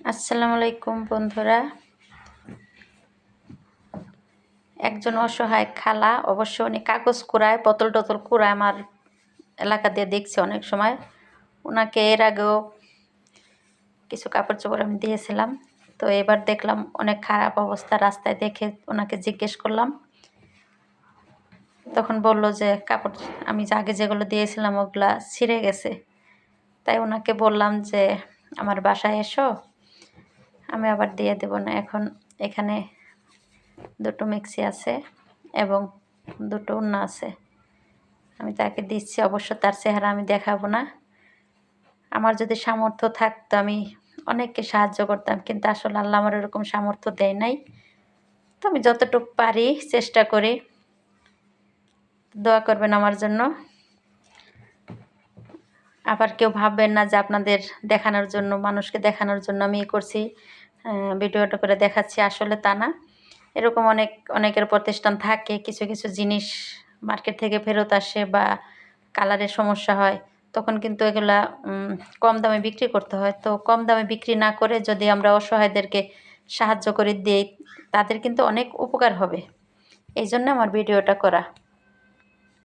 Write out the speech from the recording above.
আসসালামু আলাইকুম বন্ধুরা। একজন অসহায় খালা, অবশ্য উনি কাগজ কুড়ায়, বোতল টোতল কুড়ায়। আমার এলাকা দিয়ে দেখছি অনেক সময়। ওনাকে এর আগেও কিছু কাপড় চোপড় আমি দিয়েছিলাম, তো এবার দেখলাম অনেক খারাপ অবস্থা। রাস্তায় দেখে ওনাকে জিজ্ঞেস করলাম, তখন বলল যে কাপড় আমি আগে যেগুলো দিয়েছিলাম ওগুলা ছিঁড়ে গেছে। তাই ওনাকে বললাম যে আমার বাসায় এসো, আমি আবার দিয়ে দেব না। এখন এখানে দুটো মিক্সি আছে এবং দুটো ওড়না আছে, আমি তাকে দিচ্ছি। অবশ্য তার চেহারা আমি দেখাবো না। আমার যদি সামর্থ্য থাকতো আমি অনেককে সাহায্য করতাম, কিন্তু আসলে আল্লাহ আমার এরকম সামর্থ্য দেয় নাই। তো আমি যতটুকু পারি চেষ্টা করি। দোয়া করবেন আমার জন্য। আবার কেউ ভাববেন না যে আপনাদের দেখানোর জন্য, মানুষকে দেখানোর জন্য আমি করছি, ভিডিওটা করে দেখাচ্ছি। আসলে তা না। এরকম অনেকের প্রতিষ্ঠান থাকে, কিছু কিছু জিনিস মার্কেট থেকে ফেরত আসে বা কালারের সমস্যা হয়, তখন কিন্তু এগুলা কম দামে বিক্রি করতে হয়। তো কম দামে বিক্রি না করে যদি আমরা অসহায়দেরকে সাহায্য করে দিই, তাদের কিন্তু অনেক উপকার হবে। এই জন্য আমার ভিডিওটা করা।